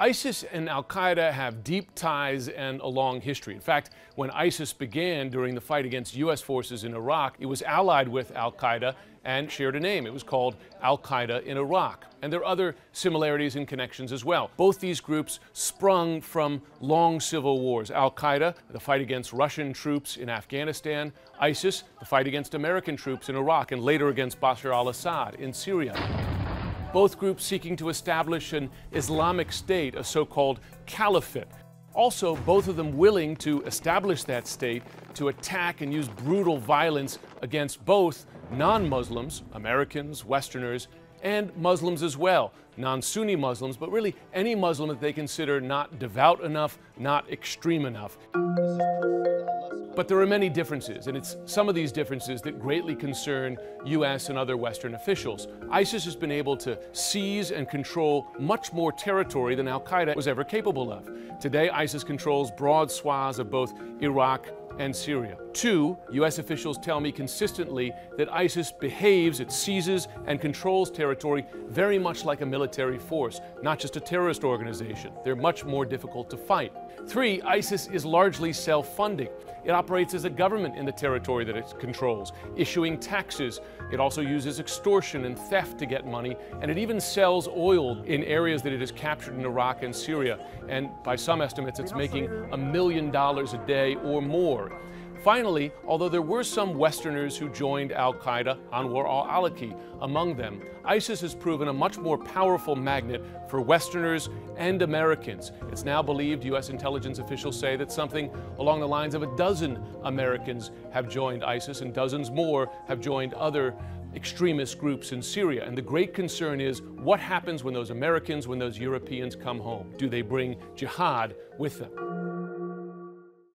ISIS and Al-Qaeda have deep ties and a long history. In fact, when ISIS began during the fight against U.S. forces in Iraq, it was allied with Al-Qaeda and shared a name. It was called Al-Qaeda in Iraq. And there are other similarities and connections as well. Both these groups sprung from long civil wars. Al-Qaeda, the fight against Russian troops in Afghanistan. ISIS, the fight against American troops in Iraq, and later against Bashar al-Assad in Syria. Both groups seeking to establish an Islamic state, a so-called caliphate. Also, both of them willing to establish that state, to attack and use brutal violence against both non-Muslims, Americans, Westerners, and Muslims as well. Non-Sunni Muslims, but really any Muslim that they consider not devout enough, not extreme enough. But there are many differences, and it's some of these differences that greatly concern U.S. and other Western officials. ISIS has been able to seize and control much more territory than Al-Qaeda was ever capable of. Today, ISIS controls broad swaths of both Iraq and Syria. Two, U.S. officials tell me consistently that ISIS behaves, it seizes and controls territory very much like a military force, not just a terrorist organization. They're much more difficult to fight. Three, ISIS is largely self-funding. It operates as a government in the territory that it controls, issuing taxes. It also uses extortion and theft to get money, and it even sells oil in areas that it has captured in Iraq and Syria. And by some estimates, it's making $1 million a day or more. Finally, although there were some Westerners who joined Al-Qaeda, Anwar al-Awlaki among them, ISIS has proven a much more powerful magnet for Westerners and Americans. It's now believed, U.S. intelligence officials say, that something along the lines of 12 Americans have joined ISIS and dozens more have joined other extremist groups in Syria. And the great concern is what happens when those Americans, when those Europeans come home? Do they bring jihad with them?